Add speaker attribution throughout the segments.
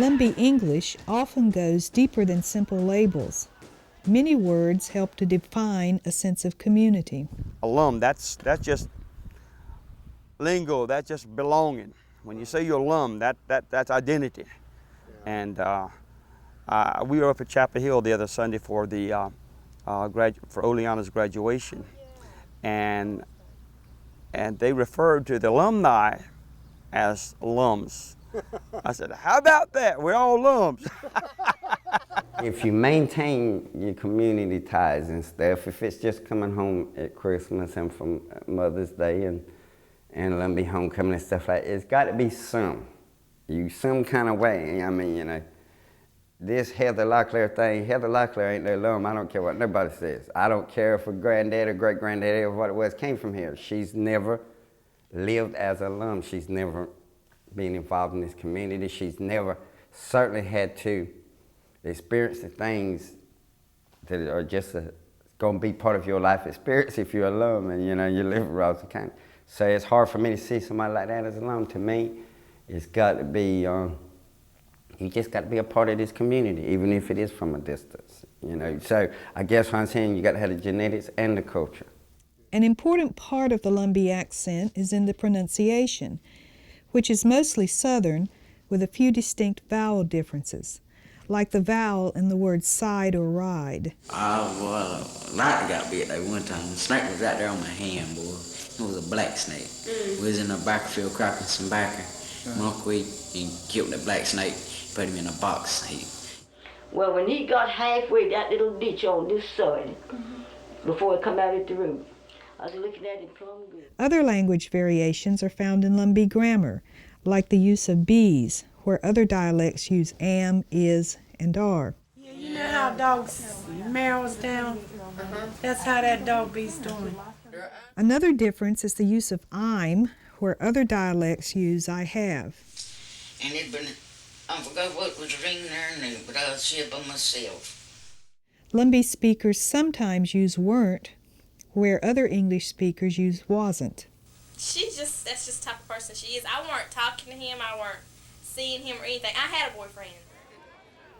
Speaker 1: Lumbee English often goes deeper than simple labels. Many words help to define a sense of community.
Speaker 2: Alum, that's just lingo, that's just belonging. When you say you're alum, that's identity. And we were up at Chapel Hill the other Sunday for the for Oleana's graduation, and they referred to the alumni as alums. I said, how about that? We're all alums.
Speaker 3: If you maintain your community ties and stuff, if it's just coming home at Christmas and from Mother's Day and Lumbee homecoming and stuff like that, it's got to be some kind of way. I mean, you know, this Heather Locklear thing, Heather Locklear ain't no alum. I don't care what nobody says. I don't care if her granddad or great-granddaddy or what it was came from here. She's never lived as an alum. She's never been involved in this community. She's never certainly had to experience the things that are just going to be part of your life experience if you're an alum and, you know, you live in Ross County. So it's hard for me to see somebody like that as an alum. To me, it's got to be, you just got to be a part of this community, even if it is from a distance, you know. So I guess what I'm saying, you got to have the genetics and the culture.
Speaker 1: An important part of the Lumbee accent is in the pronunciation, which is mostly Southern with a few distinct vowel differences, like the vowel in the word side or ride.
Speaker 4: Well, I got bit that one time. The snake was right there on my hand, boy. It was a black snake. We was in a backer field cropping some backer. Milkweed, and killed the black snake, put him in a box.
Speaker 5: Well, when he got halfway that little ditch on this side, before it come out at the root, I was looking at it plumb good.
Speaker 1: Other language variations are found in Lumbee grammar, like the use of bees, where other dialects use am, is, and are.
Speaker 6: Yeah, you know how dogs marrows down? That's how that dog be's doing.
Speaker 1: Another difference is the use of I'm, where other dialects use I have.
Speaker 7: And it been, I forgot what was ringing there, but I was here by myself.
Speaker 1: Lumbee speakers sometimes use weren't, where other English speakers use wasn't.
Speaker 8: That's just the type of person she is. I weren't talking to him, I weren't seeing him or anything. I had a boyfriend.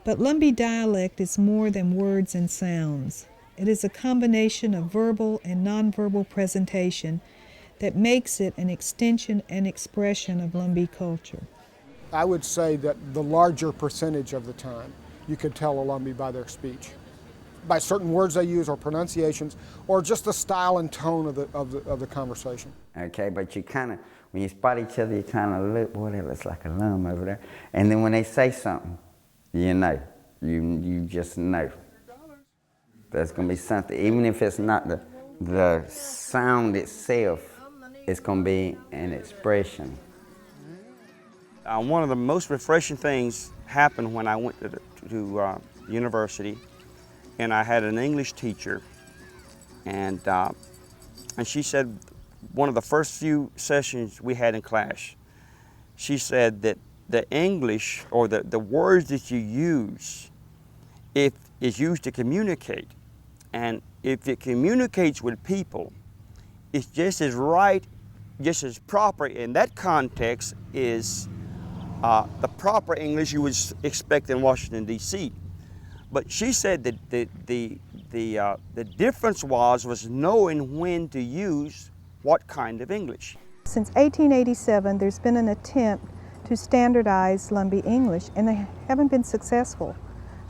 Speaker 1: But Lumbee dialect is more than words and sounds. It is a combination of verbal and nonverbal presentation that makes it an extension and expression of Lumbee culture.
Speaker 9: I would say that the larger percentage of the time you could tell a Lumbee by their speech, by certain words they use or pronunciations, or just the style and tone of the conversation.
Speaker 3: Okay, but you kind of, when you spot each other, you kind of look, boy, that looks like a lum over there. And then when they say something, you know, you just know. There's going to be something, even if it's not the sound itself, it's going to be an expression.
Speaker 2: One of the most refreshing things happened when I went to university, and I had an English teacher, and she said, one of the first few sessions we had in class, she said that the English, or the words that you use, if it's used to communicate, and if it communicates with people, it's just as right, just as proper in that context is the proper English you would expect in Washington, D.C. But she said that the difference was knowing when to use what kind of English.
Speaker 1: Since 1887, there's been an attempt to standardize Lumbee English, and they haven't been successful.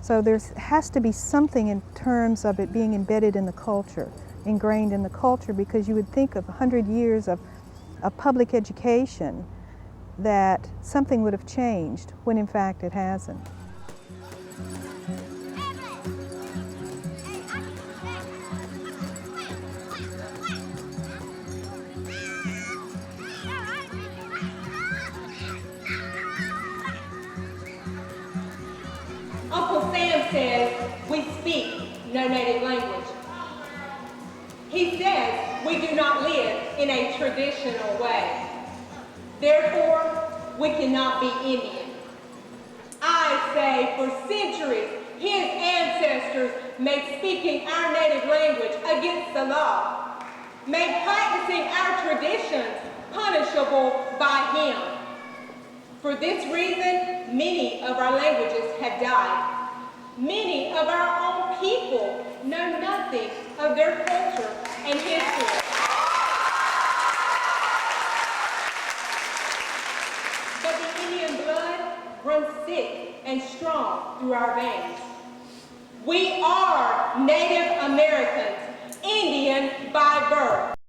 Speaker 1: So there has to be something in terms of it being embedded in the culture, ingrained in the culture, because you would think of 100 years of public education that something would have changed, when in fact it hasn't.
Speaker 10: Uncle Sam says we speak no native language. He says we do not live in a traditional way. Therefore, we cannot be Indian. I say for centuries, his ancestors made speaking our native language against the law, made practicing our traditions punishable by him. For this reason, many of our languages have died. Many of our own people know nothing of their culture and history. But the Indian blood runs thick and strong through our veins. We are Native Americans, Indian by birth.